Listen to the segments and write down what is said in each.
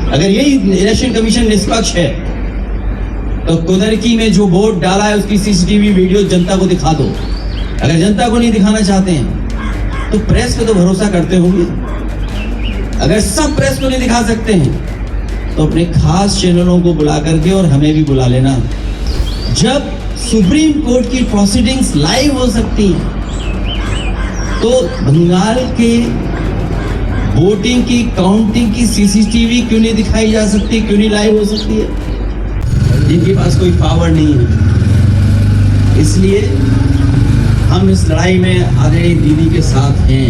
अगर यही election commission निष्पक्ष है तो कुदरकी में जो वोट डाला है उसकी सीसीटीवी वीडियो जनता को दिखा दो। अगर जनता को नहीं दिखाना चाहते हैं तो प्रेस पे तो भरोसा करते होंगे। अगर सब प्रेस को नहीं दिखा सकते हैं तो अपने खास चैनलों को बुला करके और हमें भी बुला लेना। जब सुप्रीम कोर्ट की प्रोसीडिंग्स लाइव हो सकती हैं तो बंगाल के वोटिंग की काउंटिंग की सीसीटीवी क्यों नहीं दिखाई जा सकती, क्यों नहीं लाइव हो सकती है? जिनके पास कोई पावर नहीं है। इसलिए हम इस लड़ाई में आदरणीय दीदी के साथ हैं,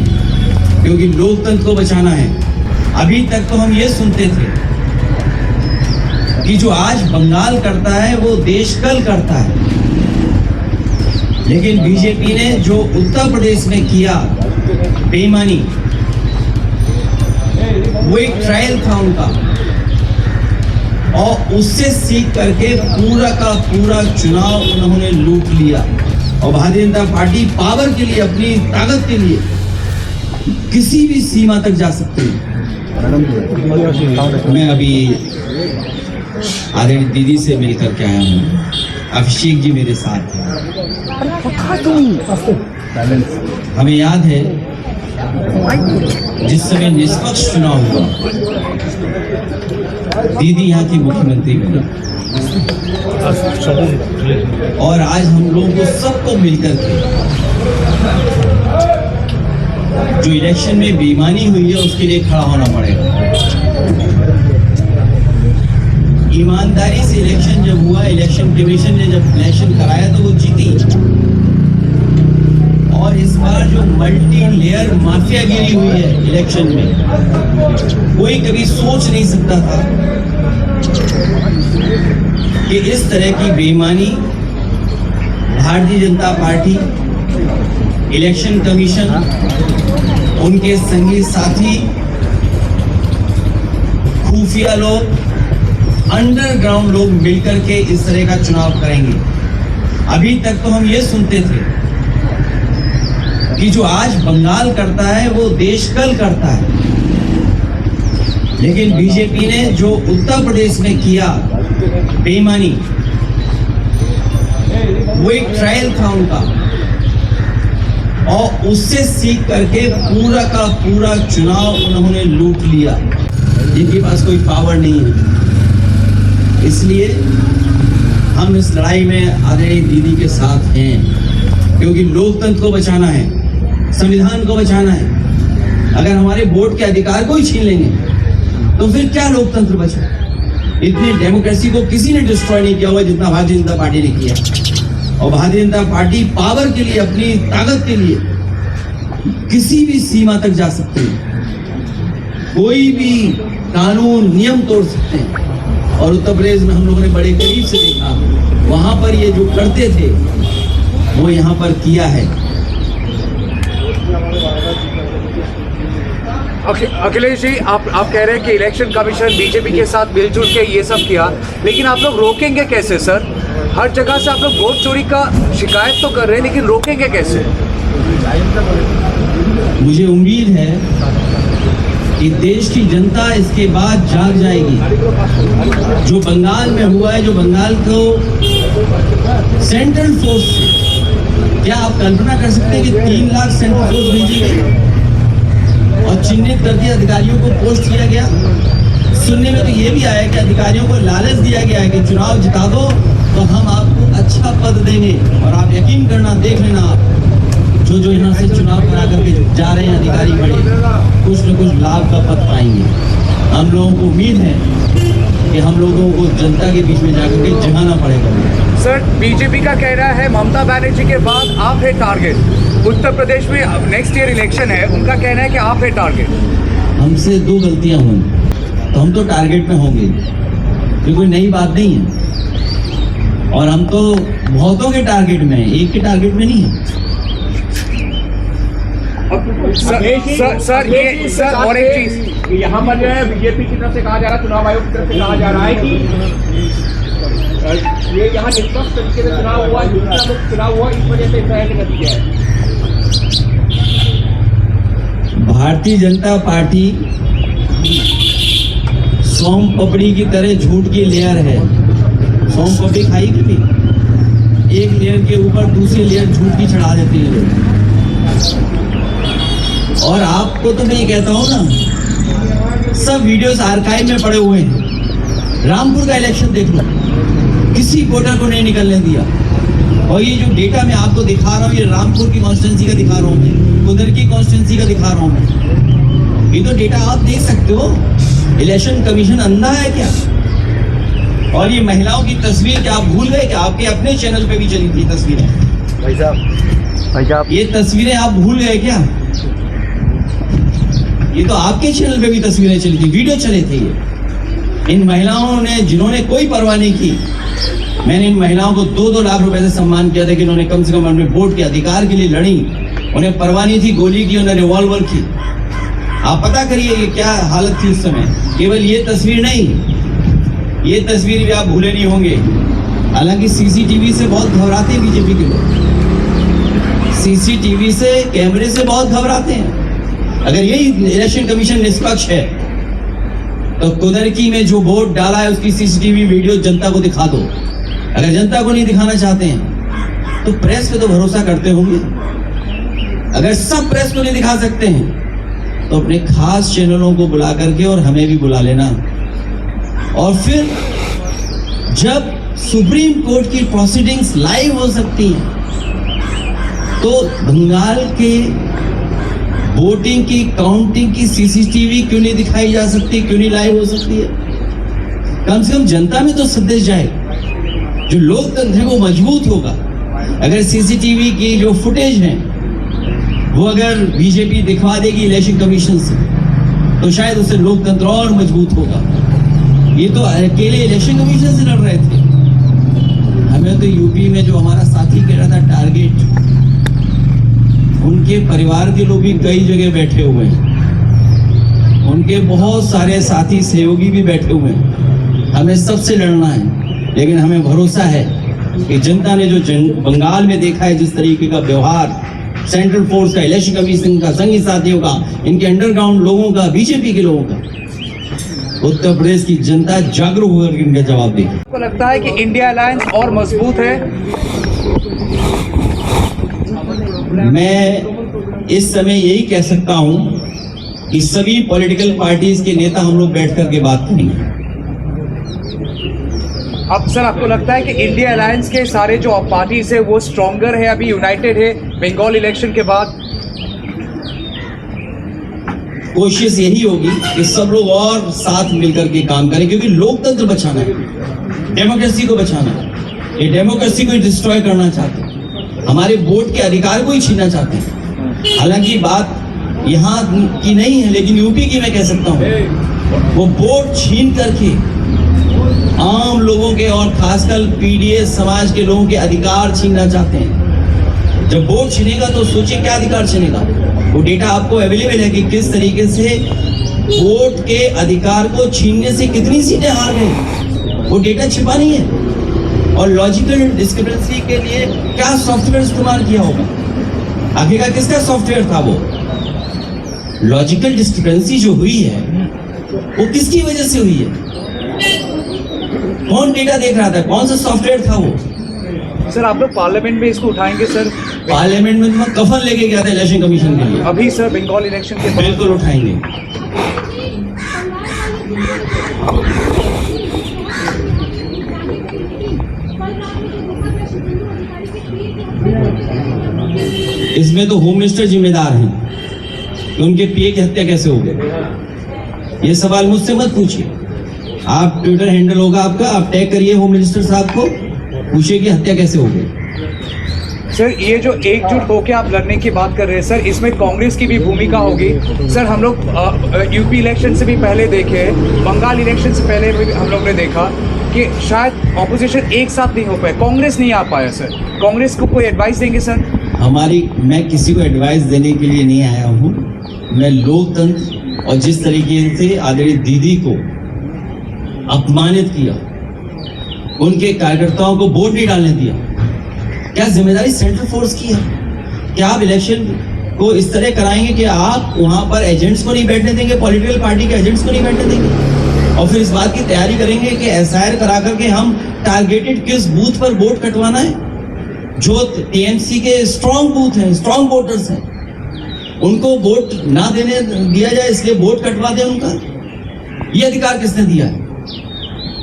क्योंकि लोकतंत्र को बचाना है। अभी तक तो हम ये सुनते थे कि जो आज बंगाल करता है वो देश कल करता है, लेकिन बीजेपी ने जो उत्तर प्रदेश में किया बेईमानी, वो एक ट्रायल था उनका, और उससे सीख करके पूरा का पूरा चुनाव उन्होंने लूट लिया। और भारतीय जनता पार्टी पावर के लिए, अपनी ताकत के लिए किसी भी सीमा तक जा सकती है। मैं अभी आदरणीय दीदी से मिलकर के आया हूँ। अभिषेक जी मेरे साथ हैं। हमें याद है जिस समय निष्पक्ष चुनाव हुआ, दीदी यहाँ की मुख्यमंत्री बनी, और आज हम लोगों को सबको मिलकर के जो इलेक्शन में बेईमानी हुई है उसके लिए खड़ा होना पड़ेगा। ईमानदारी से इलेक्शन जब हुआ, इलेक्शन कमीशन ने जब इलेक्शन कराया तो वो जीती। और इस बार जो मल्टी लेयर माफियागिरी हुई है इलेक्शन में, कोई कभी सोच नहीं सकता था कि इस तरह की बेईमानी Bharatiya Janata party, election commission, उनके संगी साथी, खुफिया लोग, अंडरग्राउंड लोग मिलकर के इस तरह का चुनाव करेंगे। अभी तक तो हम ये सुनते थे कि जो आज बंगाल करता है वो देश कल करता है, लेकिन बीजेपी ने जो उत्तर प्रदेश में किया बेईमानी, वो एक ट्रायल था उनका, और उससे सीख करके पूरा का पूरा चुनाव उन्होंने लूट लिया। जिनके पास कोई पावर नहीं है। इसलिए हम इस लड़ाई में आदरणीय दीदी के साथ हैं, क्योंकि लोकतंत्र को बचाना है, संविधान को बचाना है। अगर हमारे वोट के अधिकार को ही छीन लेंगे तो फिर क्या लोकतंत्र बचा? इतनी डेमोक्रेसी को किसी ने डिस्ट्रॉय नहीं किया हुआ जितना भारतीय जनता पार्टी ने किया। और भारतीय जनता पार्टी पावर के लिए, अपनी ताकत के लिए किसी भी सीमा तक जा सकती है। कोई भी कानून नियम तोड़ सकते हैं। और उत्तर प्रदेश में हम लोगों ने बड़े करीब से देखा, वहां पर ये जो करते थे वो यहाँ पर किया है। अखिलेश जी, आप कह रहे हैं कि इलेक्शन कमीशन बीजेपी के साथ मिलजुल के ये सब किया, लेकिन आप लोग रोकेंगे कैसे सर? हर जगह से आप लोग वोट चोरी का शिकायत तो कर रहे हैं, लेकिन रोकेंगे कैसे? मुझे उम्मीद है कि देश की जनता इसके बाद जाग जाएगी। जो बंगाल में हुआ है, जो बंगाल को सेंट्रल फोर्स से, क्या आप कल्पना कर सकते हैं कि 3 लाख सेंट्रल फोर्स भेजी गई और चिन्हित करके अधिकारियों को पोस्ट किया गया? सुनने में तो ये भी आया कि अधिकारियों को लालच दिया गया है कि चुनाव जिता दो तो हम आपको अच्छा पद देंगे। और आप यकीन करना, देख लेना, आप जो यहाँ से चुनाव करा करके जा रहे हैं अधिकारी बड़े, कुछ न कुछ लाभ का पद पाएंगे। हम लोगों को उम्मीद है कि हम लोगों को जनता के बीच में जाकर के जगाना पड़ेगा। सर, बीजेपी का कहना है ममता बनर्जी के बाद आप है टारगेट। उत्तर प्रदेश में नेक्स्ट ईयर इलेक्शन है, उनका कहना है कि आप है टारगेट। हमसे 2 गलतियां हुई तो हम तो टारगेट में होंगे, ये कोई नई बात नहीं है। और हम तो बहुतों के टारगेट में हैं, एक के टारगेट में नहीं है। सर और एक चीज यहाँ पर जो है बीजेपी की तरफ से कहा जा रहा है, चुनाव आयोग की तरफ से कहा जा रहा है कि ये यहाँ निष्पक्ष तरीके से चुनाव हुआ, चुनाव हुआ, इस वजह से इस तरह का नतीजा है। भारतीय जनता पार्टी सोम पपड़ी की तरह झूठ की लेयर है। सोम पपड़ी खाई कभी? एक लेयर के ऊपर दूसरी लेयर झूठ की चढ़ा देते हैं लोग। और आपको तो मैं ये कहता हूं ना, सब वीडियोस आर्काइव में पड़े हुए हैं। रामपुर का इलेक्शन देख लो, किसी वोटर को नहीं निकलने दिया। और ये जो डेटा मैं आपको दिखा रहा हूँ, ये रामपुर की कॉन्स्टिट्यूंसी का दिखा रहा हूँ मैं, कुदर की कॉन्स्टिट्यूंसी का दिखा रहा हूँ मैं। ये तो डेटा आप देख सकते हो। इलेक्शन कमीशन अंधा है क्या? और ये महिलाओं की तस्वीर क्या आप भूल गए? क्या आपके अपने चैनल पे भी चली थी तस्वीरें? भाई साहब ये तस्वीरें आप भूल गए क्या? ये तो आपके चैनल पे भी तस्वीरें चली थी, वीडियो चले थे। ये इन महिलाओं ने, जिन्होंने कोई परवाह नहीं की, मैंने इन महिलाओं को 2-2 लाख रुपए से सम्मान किया था कि उन्होंने कम से कम अपने वोट के अधिकार के लिए लड़ी। उन्हें परवाह नहीं थी गोली की, उन्हें रिवॉल्वर की। आप पता करिए ये क्या हालत थी उस समय। केवल ये तस्वीर नहीं, ये तस्वीर भी आप भूले नहीं होंगे। हालांकि सीसीटीवी से बहुत घबराते हैं बीजेपी के लोग, सीसीटीवी से, कैमरे से बहुत घबराते हैं। अगर यही इलेक्शन कमीशन निष्पक्ष है तो कुदरकी में जो वोट डाला है उसकी सीसीटीवी वीडियो जनता को दिखा दो। अगर जनता को नहीं दिखाना चाहते हैं तो प्रेस पे तो भरोसा करते होंगे। अगर सब प्रेस को नहीं दिखा सकते हैं तो अपने खास चैनलों को बुला करके और हमें भी बुला लेना। और फिर जब सुप्रीम कोर्ट की प्रोसीडिंग्स लाइव हो सकती हैं तो बंगाल के वोटिंग की, काउंटिंग की सीसीटीवी क्यों नहीं दिखाई जा सकती, क्यों नहीं लाइव हो सकती है? कम से कम जनता में तो संदेश जाए, जो लोकतंत्र को मजबूत होगा। अगर सीसीटीवी की जो फुटेज है वो अगर बीजेपी दिखवा देगी इलेक्शन कमीशन से तो शायद उससे लोकतंत्र और मजबूत होगा। ये तो अकेले इलेक्शन कमीशन से लड़ रहे थे। हमें तो यूपी में जो हमारा साथी कह रहा था टारगेट, उनके परिवार के लोग भी कई जगह बैठे हुए हैं, उनके बहुत सारे साथी सहयोगी भी बैठे हुए हैं। हमें सबसे लड़ना है, लेकिन हमें भरोसा है कि जनता ने जो बंगाल में देखा है, जिस तरीके का व्यवहार सेंट्रल फोर्स का, इलेक्शन कमीशन का, संघी साथियों का, इनके अंडरग्राउंड लोगों का, बीजेपी के लोगों का, उत्तर प्रदेश की जनता जागरूक होकर इनका जवाब देगी। आपको लगता है कि इंडिया अलायंस और मजबूत है? मैं इस समय यही कह सकता हूं कि सभी पॉलिटिकल पार्टीज के नेता हम लोग बैठ करके बात करेंगे। अब सर आपको लगता है कि इंडिया अलायंस के सारे जो पार्टीज है वो स्ट्रॉन्गर है, अभी यूनाइटेड है बंगाल इलेक्शन के बाद? कोशिश यही होगी कि सब लोग और साथ मिलकर के काम करें, क्योंकि लोकतंत्र बचाना है, डेमोक्रेसी को बचाना है। ये डेमोक्रेसी को डिस्ट्रॉय करना चाहते हैं, हमारे वोट के अधिकार को ही छीनना चाहते हैं। हालांकि बात यहाँ की नहीं है, लेकिन यूपी की मैं कह सकता हूँ। वो वोट छीन करके आम लोगों के और खासकर पीडीएस समाज के लोगों के अधिकार छीनना चाहते हैं। जब वोट छीनेगा तो सोचिए क्या अधिकार छीनेगा। वो डेटा आपको अवेलेबल है कि किस तरीके से वोट के अधिकार को छीनने से कितनी सीटें हार गई। वो डेटा छिपा नहीं है। और लॉजिकल डिस्क्रिपेंसी के लिए क्या सॉफ्टवेयर इस्तेमाल किया होगा? आखिरकार किसका सॉफ्टवेयर था वो? लॉजिकल डिस्क्रिपेंसी जो हुई है वो किसकी वजह से हुई है? कौन डेटा देख रहा था? कौन सा सॉफ्टवेयर था वो? सर आप लोग पार्लियामेंट में इसको उठाएंगे? सर पार्लियामेंट में तो मैं कफन लेके गया था इलेक्शन कमीशन के लिए। अभी सर बंगाल इलेक्शन के बाद बिल्कुल उठाएंगे। इसमें तो होम मिनिस्टर जिम्मेदार हैं कि उनके पीए की हत्या कैसे हो गई। ये सवाल मुझसे मत पूछिए। आप ट्विटर हैंडल होगा आपका, आप टैग करिए होम मिनिस्टर साहब को, पूछिए कि हत्या कैसे हो गई। सर ये जो एकजुट होकर आप लड़ने की बात कर रहे हैं सर, इसमें कांग्रेस की भी भूमिका होगी। सर हम लोग यूपी इलेक्शन से भी पहले देखे, बंगाल इलेक्शन से पहले भी हम लोग ने देखा कि शायद ऑपोजिशन एक साथ नहीं हो पाए, कांग्रेस नहीं आ पाया। सर कांग्रेस को कोई एडवाइस देंगे? सर मैं किसी को एडवाइस देने के लिए नहीं आया हूँ। मैं लोकतंत्र और जिस तरीके से आदरणीय दीदी को अपमानित किया, उनके कार्यकर्ताओं को वोट नहीं डालने दिया, क्या जिम्मेदारी सेंट्रल फोर्स की है? क्या आप इलेक्शन को इस तरह कराएंगे कि आप वहां पर एजेंट्स को नहीं बैठने देंगे, पॉलिटिकल पार्टी के एजेंट्स को नहीं बैठने देंगे? और फिर इस बात की तैयारी करेंगे कि एसआईआर करा करके हम टारगेटेड किस बूथ पर वोट कटवाना है। जो टीएमसी के स्ट्रांग बूथ हैं, स्ट्रांग वोटर्स हैं, उनको वोट ना देने दिया जाए, इसलिए वोट कटवा दें उनका। ये अधिकार किसने दिया है?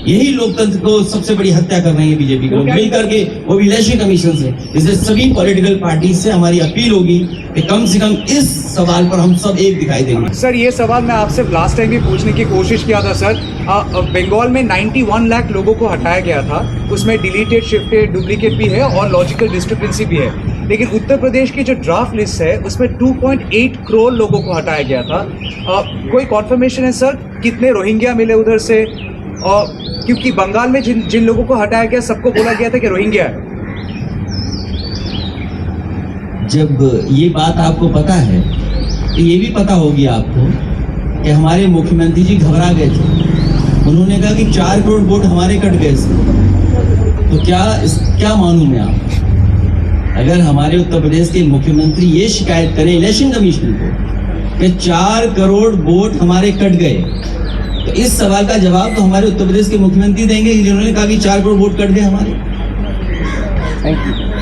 यही लोकतंत्र को सबसे बड़ी हत्या कर रही है बीजेपी को मिल करके, वो भी इलेक्शन कमीशन से। इसलिए सभी पॉलिटिकल पार्टी से हमारी अपील होगी कि कम से कम इस सवाल पर हम सब एक दिखाई देंगे। सर ये सवाल मैं आपसे लास्ट टाइम भी पूछने की कोशिश किया था सर। बंगाल में 91 लाख लोगों को हटाया गया था, उसमें डिलीटेड, शिफ्टेड, डुप्लीकेट भी है और लॉजिकल डिस्क्रिपेंसी भी है। लेकिन उत्तर प्रदेश की जो ड्राफ्ट लिस्ट है उसमें 2.8 करोड़ लोगों को हटाया गया था। कोई कॉन्फर्मेशन है सर कितने रोहिंग्या मिले उधर से? और क्योंकि बंगाल में जिन लोगों को हटाया गया सबको बोला गया था कि रोहिंग्या है। जब ये बात आपको पता है तो ये भी पता होगी आपको कि हमारे मुख्यमंत्री जी घबरा गए थे। उन्होंने कहा कि 4 करोड़ वोट हमारे कट गए थे। तो क्या मानूं मैं आप? अगर हमारे उत्तर प्रदेश के मुख्यमंत्री ये शिकायत करें इलेक्शन कमीशन को कि 4 करोड़ वोट हमारे कट गए, तो इस सवाल का जवाब तो हमारे उत्तर प्रदेश के मुख्यमंत्री देंगे जिन्होंने कहा कि 4 करोड़ वोट कट गए हमारे। Thank you.